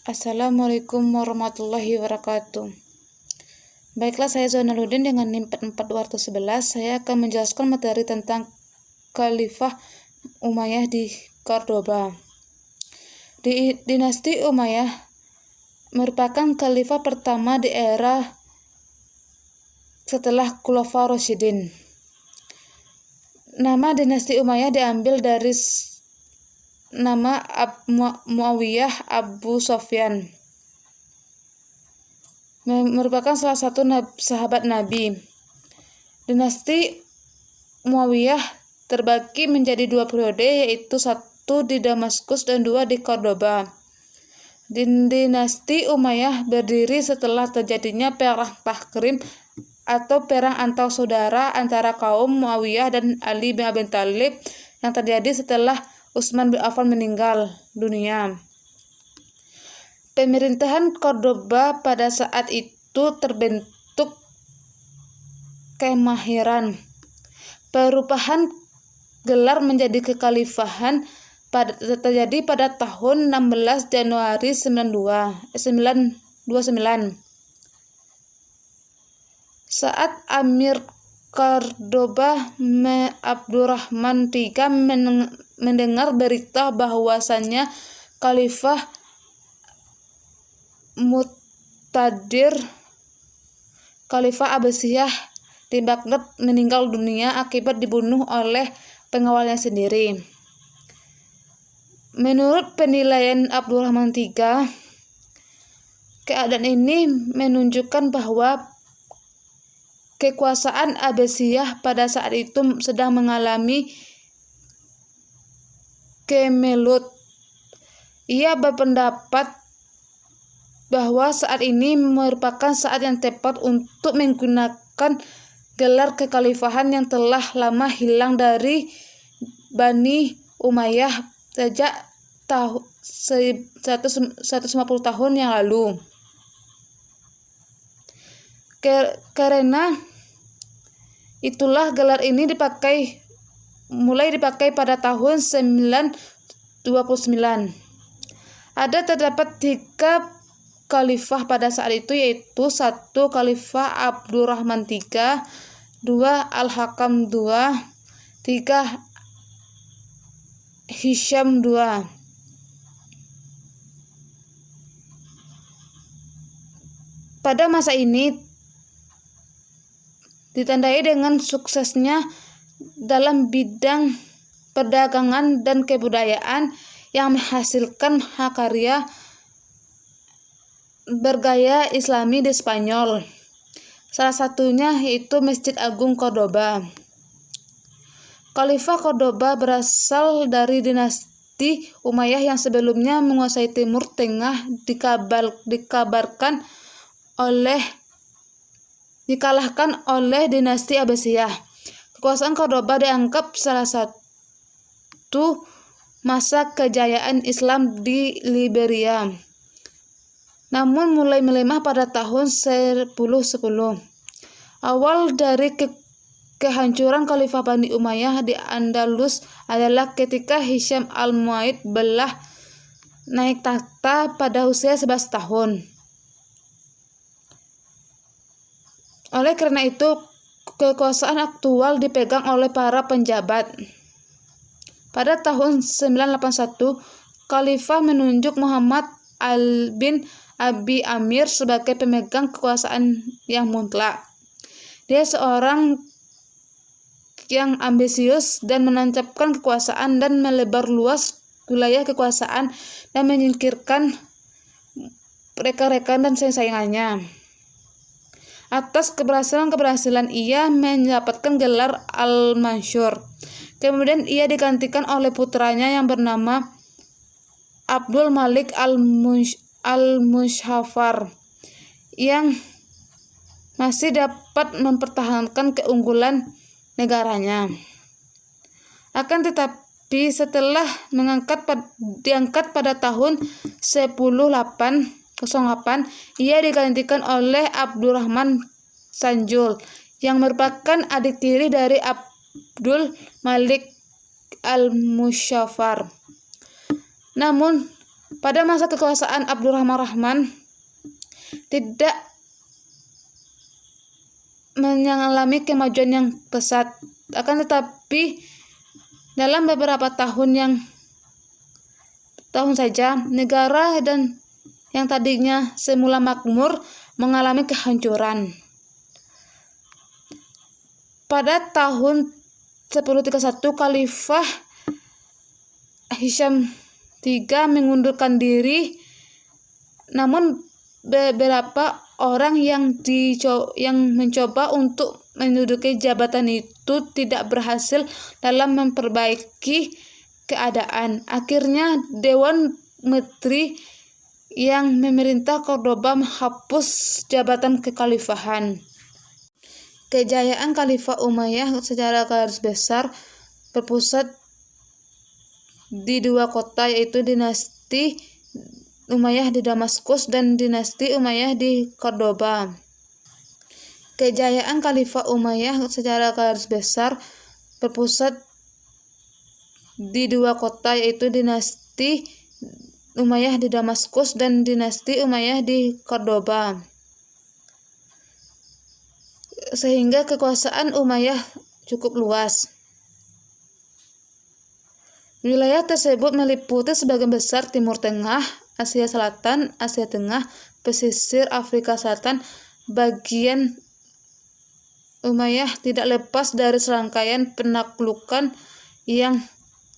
Assalamualaikum warahmatullahi wabarakatuh. Baiklah, saya Zainaluddin dengan NIM 44211. Saya akan menjelaskan materi tentang Khalifah Umayyah di Cordoba. Dinasti Umayyah merupakan khalifah pertama di era setelah Khulafaur Rasyidin. Nama dinasti Umayyah diambil dari nama Muawiyah Abu Sofyan, merupakan salah satu sahabat Nabi. Dinasti Muawiyah terbagi menjadi dua periode, yaitu satu di Damaskus dan dua di Cordoba. Dinasti Umayyah berdiri setelah terjadinya perang Tahrim atau perang antar saudara antara kaum Muawiyah dan Ali bin Abi Thalib yang terjadi setelah Utsman bin Affan meninggal dunia. Pemerintahan Cordoba pada saat itu terbentuk kemahiran. Perubahan gelar menjadi kekhalifahan terjadi pada tahun 16 Januari 929. Saat Amir Cordoba Abdurrahman III mendengar berita bahwasannya Khalifah Muqtadir, Khalifah Abbasiyah di Baghdad meninggal dunia akibat dibunuh oleh pengawalnya sendiri. Menurut penilaian Abdurrahman III, keadaan ini menunjukkan bahwa kekuasaan Abbasiyah pada saat itu sedang mengalami kemelut. Ia berpendapat bahwa saat ini merupakan saat yang tepat untuk menggunakan gelar kekhalifahan yang telah lama hilang dari Bani Umayyah sejak tahun 150 tahun yang lalu. Karena itulah gelar ini mulai dipakai pada tahun 929. Terdapat 3 khalifah pada saat itu, yaitu 1 Khalifah Abdurrahman III, 2 Al-Hakam II, 3 Hisham II. Pada masa ini ditandai dengan suksesnya dalam bidang perdagangan dan kebudayaan yang menghasilkan karya bergaya Islami di Spanyol. Salah satunya yaitu Masjid Agung Cordoba. Khalifah Cordoba berasal dari dinasti Umayyah yang sebelumnya menguasai Timur Tengah, dikalahkan oleh dinasti Abbasiyah. Kekuasaan Cordoba dianggap salah satu masa kejayaan Islam di Liberia, namun mulai melemah pada tahun 1010. Awal dari kehancuran Khalifah Bani Umayyah di Andalus adalah ketika Hisham al-Mu'aid naik takhta pada usia 11 tahun. Oleh karena itu, kekuasaan aktual dipegang oleh para penjabat. Pada tahun 981, Khalifah menunjuk Muhammad bin Abi Amir sebagai pemegang kekuasaan yang mutlak. Dia seorang yang ambisius dan menancapkan kekuasaan dan melebar luas wilayah kekuasaan dan menyingkirkan rekan-rekan dan saingannya. Atas keberhasilan ia mendapatkan gelar Al-Mansur. Kemudian ia digantikan oleh putranya yang bernama Abdul Malik Al-Muzaffar yang masih dapat mempertahankan keunggulan negaranya. Akan tetapi setelah diangkat pada tahun 1008, ia digantikan oleh Abdurrahman Sanjul yang merupakan adik tiri dari Abdul Malik Al-Muzaffar. Namun Pada masa kekuasaan Abdurrahman tidak mengalami kemajuan yang pesat, akan tetapi dalam beberapa tahun saja negara dan yang tadinya semula makmur mengalami kehancuran. Pada tahun 1031 Khalifah Hisham III mengundurkan diri, namun beberapa orang yang mencoba untuk menduduki jabatan itu tidak berhasil dalam memperbaiki keadaan. Akhirnya Dewan Menteri yang memerintah Cordoba menghapus jabatan kekhalifahan. Kejayaan Khalifah Umayyah secara garis besar berpusat di dua kota, yaitu dinasti Umayyah di Damaskus dan dinasti Umayyah di Cordoba. Kejayaan Khalifah Umayyah secara garis besar berpusat di dua kota, yaitu dinasti Umayyah di Damaskus dan dinasti Umayyah di Cordoba. Sehingga kekuasaan Umayyah cukup luas. Wilayah tersebut meliputi sebagian besar Timur Tengah, Asia Selatan, Asia Tengah, pesisir Afrika Selatan. Bagian Umayyah tidak lepas dari serangkaian penaklukan yang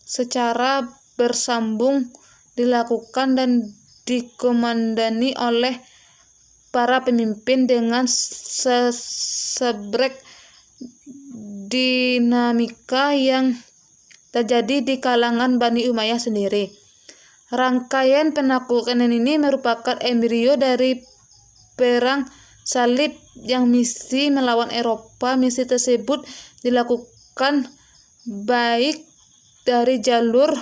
secara bersambung dilakukan dan dikomandani oleh para pemimpin dengan sebrek dinamika yang terjadi di kalangan Bani Umayyah sendiri. Rangkaian penaklukan ini merupakan embrio dari perang salib yang misi melawan Eropa. Misi tersebut dilakukan baik dari jalur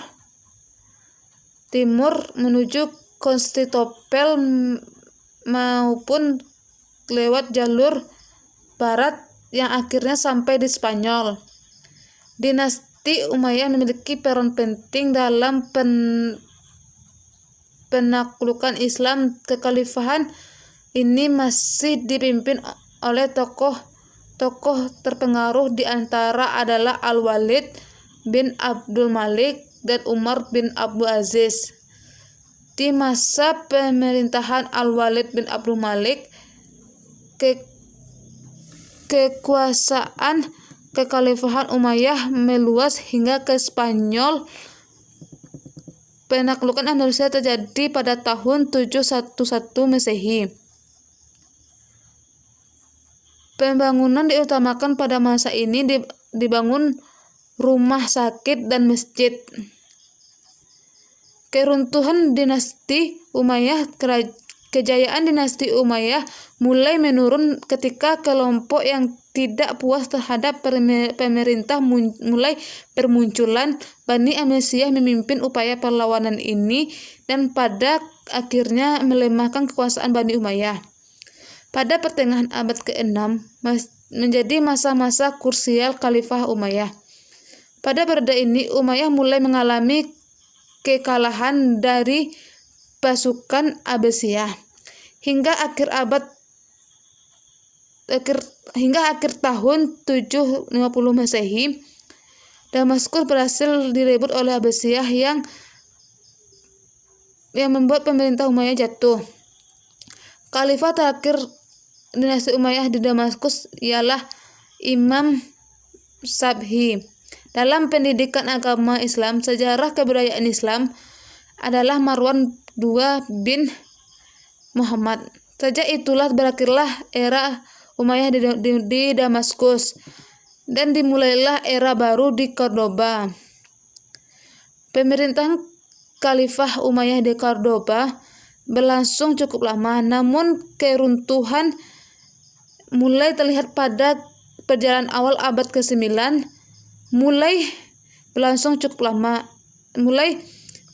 timur menuju Konstantinopel maupun lewat jalur barat yang akhirnya sampai di Spanyol. Dinasti Umayyah memiliki peran penting dalam penaklukan Islam. Kekhalifahan ini masih dipimpin oleh tokoh terpengaruh di antara adalah Al-Walid bin Abdul Malik dan Umar bin Abdul Aziz. Di masa pemerintahan Al-Walid bin Abdul Malik, kekuasaan kekhalifahan Umayyah meluas hingga ke Spanyol. Penaklukan Andalusia terjadi pada tahun 711 Masehi. Pembangunan diutamakan pada masa ini dibangun rumah sakit dan masjid. Keruntuhan dinasti Umayyah. Kejayaan dinasti Umayyah mulai menurun ketika kelompok yang tidak puas terhadap pemerintah mulai bermunculan. Bani Abbasiyah memimpin upaya perlawanan ini dan pada akhirnya melemahkan kekuasaan Bani Umayyah. Pada pertengahan abad ke-6 menjadi masa-masa krusial Khalifah Umayyah. Pada periode ini Umayyah mulai mengalami kekalahan dari pasukan Abbasiyah. Hingga akhir tahun 750 Masehi, Damaskus berhasil direbut oleh Abbasiyah yang membuat pemerintah Umayyah jatuh. Khalifah terakhir dinasti Umayyah di Damaskus ialah Imam Sabhi. Dalam pendidikan agama Islam, sejarah kebudayaan Islam adalah Marwan II bin Muhammad. Sejak itulah berakhirlah era Umayyah di Damaskus dan dimulailah era baru di Cordoba. Pemerintahan Khalifah Umayyah di Cordoba berlangsung cukup lama, namun keruntuhan mulai terlihat pada perjalanan awal abad ke-9. Mulai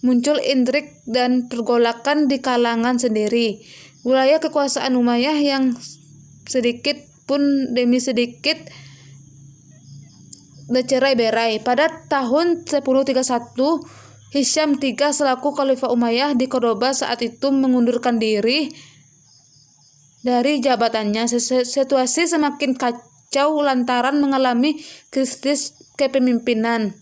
muncul intrik dan pergolakan di kalangan sendiri. Wilayah kekuasaan Umayyah yang sedikit pun demi sedikit bercerai-berai. Pada tahun 1031 Hisham III selaku Khalifah Umayyah di Cordoba saat itu mengundurkan diri dari jabatannya. Situasi semakin kacau lantaran mengalami krisis kepemimpinan.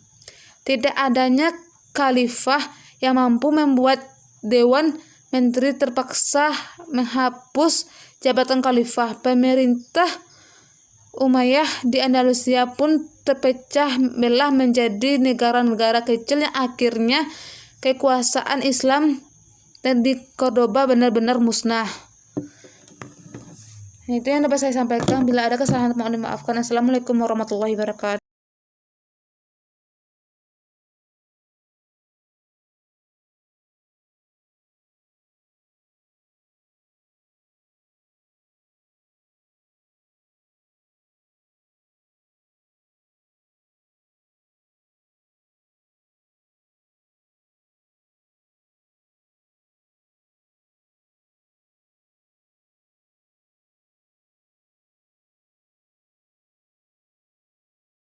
Tidak adanya khalifah yang mampu membuat Dewan Menteri terpaksa menghapus jabatan khalifah. Pemerintah Umayyah di Andalusia pun terpecah belah menjadi negara-negara kecil yang akhirnya kekuasaan Islam dan di Cordoba benar-benar musnah. Itu yang dapat saya sampaikan. Bila ada kesalahan mohon dimaafkan. Assalamualaikum warahmatullahi wabarakatuh.